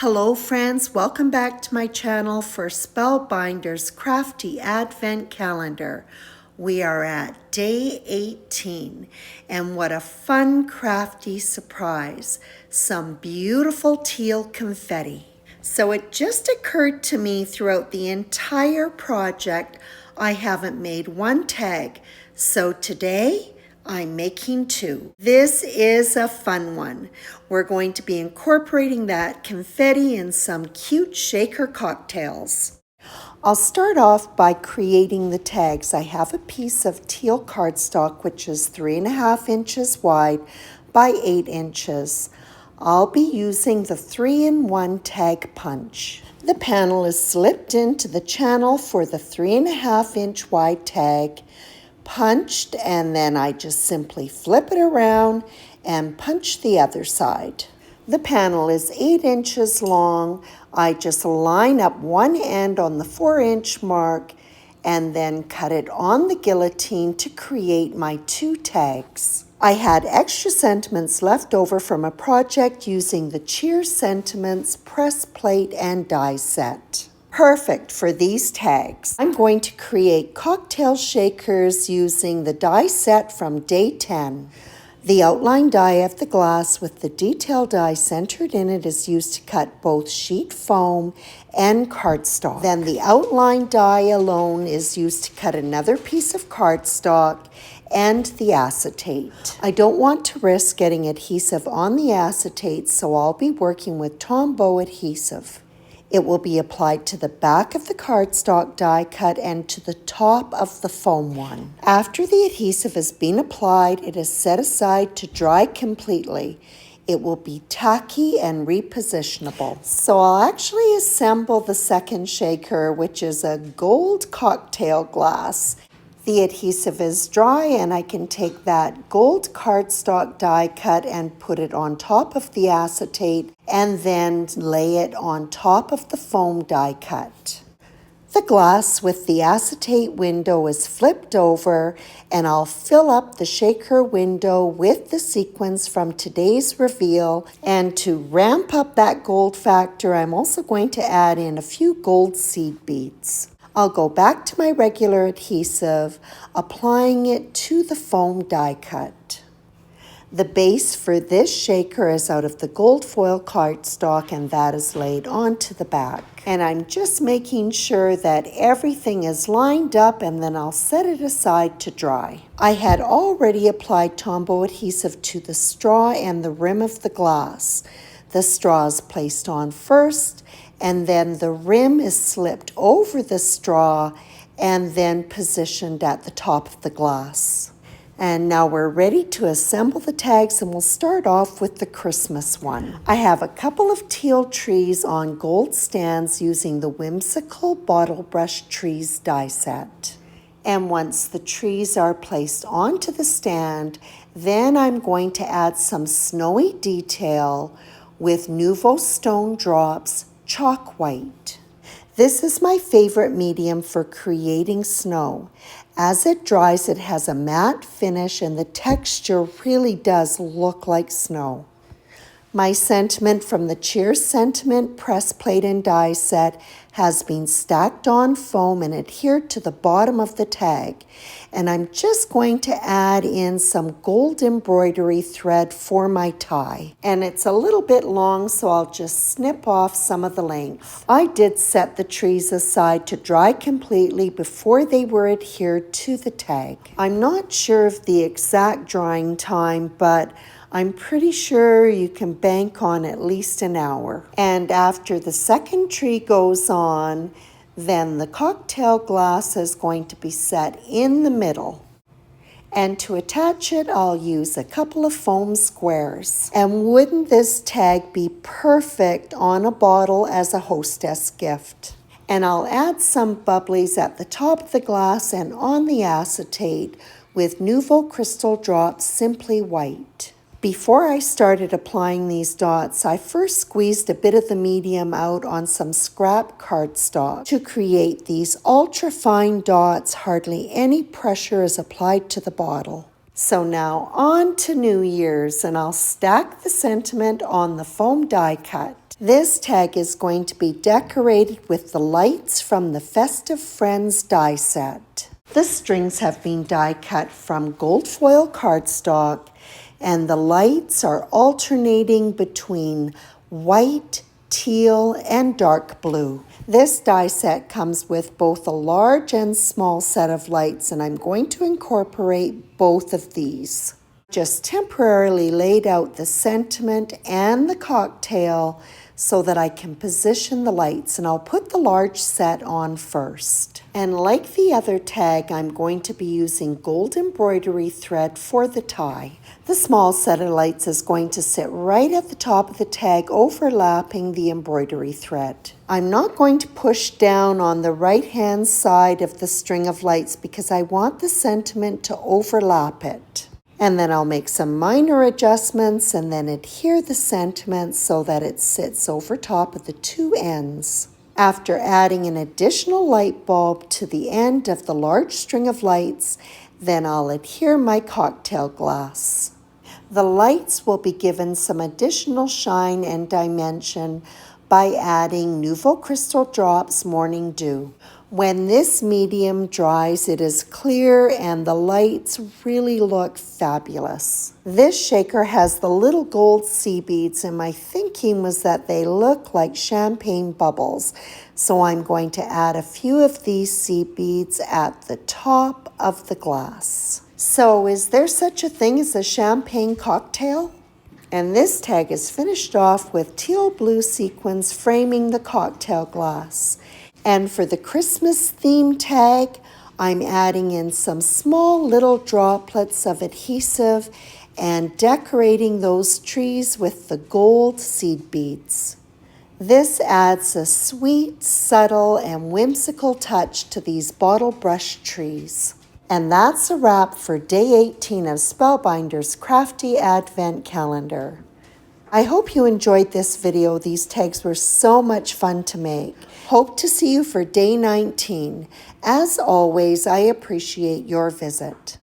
Hello friends, welcome back to my channel for Spellbinders Crafty Advent Calendar. We are at day 18 and what a fun crafty surprise. Some beautiful teal confetti. So it just occurred to me throughout the entire project I haven't made one tag. So today I'm making two. This is a fun one. We're going to be incorporating that confetti in some cute shaker cocktails. I'll start off by creating the tags. I have a piece of teal cardstock which is 3.5 inches wide by 8 inches. I'll be using the 3-in-1 tag punch. The panel is slipped into the channel for the 3.5 inch wide tag, punched, and then I just simply flip it around and punch the other side. The panel is 8 inches long. I just line up one end on the 4-inch mark and then cut it on the guillotine to create my two tags. I had extra sentiments left over from a project using the Cheers Sentiments press plate and die set. Perfect for these tags. I'm going to create cocktail shakers using the die set from day 10. The outline die of the glass with the detail die centered in it is used to cut both sheet foam and cardstock. Then the outline die alone is used to cut another piece of cardstock and the acetate. I don't want to risk getting adhesive on the acetate, so I'll be working with Tombow adhesive. It will be applied to the back of the cardstock die cut and to the top of the foam one. After the adhesive has been applied, it is set aside to dry completely. It will be tacky and repositionable. So I'll actually assemble the second shaker, which is a gold cocktail glass. The adhesive is dry and I can take that gold cardstock die cut and put it on top of the acetate and then lay it on top of the foam die cut. The glass with the acetate window is flipped over and I'll fill up the shaker window with the sequins from today's reveal, and to ramp up that gold factor I'm also going to add in a few gold seed beads. I'll go back to my regular adhesive, applying it to the foam die cut. The base for this shaker is out of the gold foil cardstock and that is laid onto the back. And I'm just making sure that everything is lined up and then I'll set it aside to dry. I had already applied Tombow adhesive to the straw and the rim of the glass. The straw is placed on first, and then the rim is slipped over the straw and then positioned at the top of the glass. And now we're ready to assemble the tags, and we'll start off with the Christmas one. I have a couple of teal trees on gold stands using the Whimsical Bottle Brush Trees die set. And once the trees are placed onto the stand, then I'm going to add some snowy detail with Nouveau Stone Drops Chalk White. This is my favorite medium for creating snow. As it dries, it has a matte finish and the texture really does look like snow. My sentiment from the Cheers Sentiment press plate and die set has been stacked on foam and adhered to the bottom of the tag. And I'm just going to add in some gold embroidery thread for my tie. And it's a little bit long, so I'll just snip off some of the length. I did set the trees aside to dry completely before they were adhered to the tag. I'm not sure of the exact drying time, but I'm pretty sure you can bank on at least an hour. And after the second tree goes on, then the cocktail glass is going to be set in the middle. And to attach it, I'll use a couple of foam squares. And wouldn't this tag be perfect on a bottle as a hostess gift? And I'll add some bubblies at the top of the glass and on the acetate with Nouveau Crystal Drops Simply White. Before I started applying these dots, I first squeezed a bit of the medium out on some scrap cardstock. To create these ultra fine dots, hardly any pressure is applied to the bottle. So now on to New Year's, and I'll stack the sentiment on the foam die cut. This tag is going to be decorated with the lights from the Festive Friends die set. The strings have been die cut from gold foil cardstock, and the lights are alternating between white, teal, and dark blue. This die set comes with both a large and small set of lights, and I'm going to incorporate both of these. Just temporarily laid out the sentiment and the cocktail so that I can position the lights, and I'll put the large set on first. And like the other tag, I'm going to be using gold embroidery thread for the tie. The small set of lights is going to sit right at the top of the tag, overlapping the embroidery thread. I'm not going to push down on the right-hand side of the string of lights because I want the sentiment to overlap it. And then I'll make some minor adjustments and then adhere the sentiment so that it sits over top of the two ends. After adding an additional light bulb to the end of the large string of lights, then I'll adhere my cocktail glass. The lights will be given some additional shine and dimension by adding Nouveau Crystal Drops Morning Dew. When this medium dries, it is clear and the lights really look fabulous. This shaker has the little gold sea beads, and my thinking was that they look like champagne bubbles. So I'm going to add a few of these sea beads at the top of the glass. So is there such a thing as a champagne cocktail? And this tag is finished off with teal blue sequins framing the cocktail glass. And for the Christmas theme tag, I'm adding in some small little droplets of adhesive and decorating those trees with the gold seed beads. This adds a sweet, subtle, and whimsical touch to these bottle brush trees. And that's a wrap for day 18 of Spellbinders Crafty Advent Calendar. I hope you enjoyed this video. These tags were so much fun to make. Hope to see you for day 19. As always, I appreciate your visit.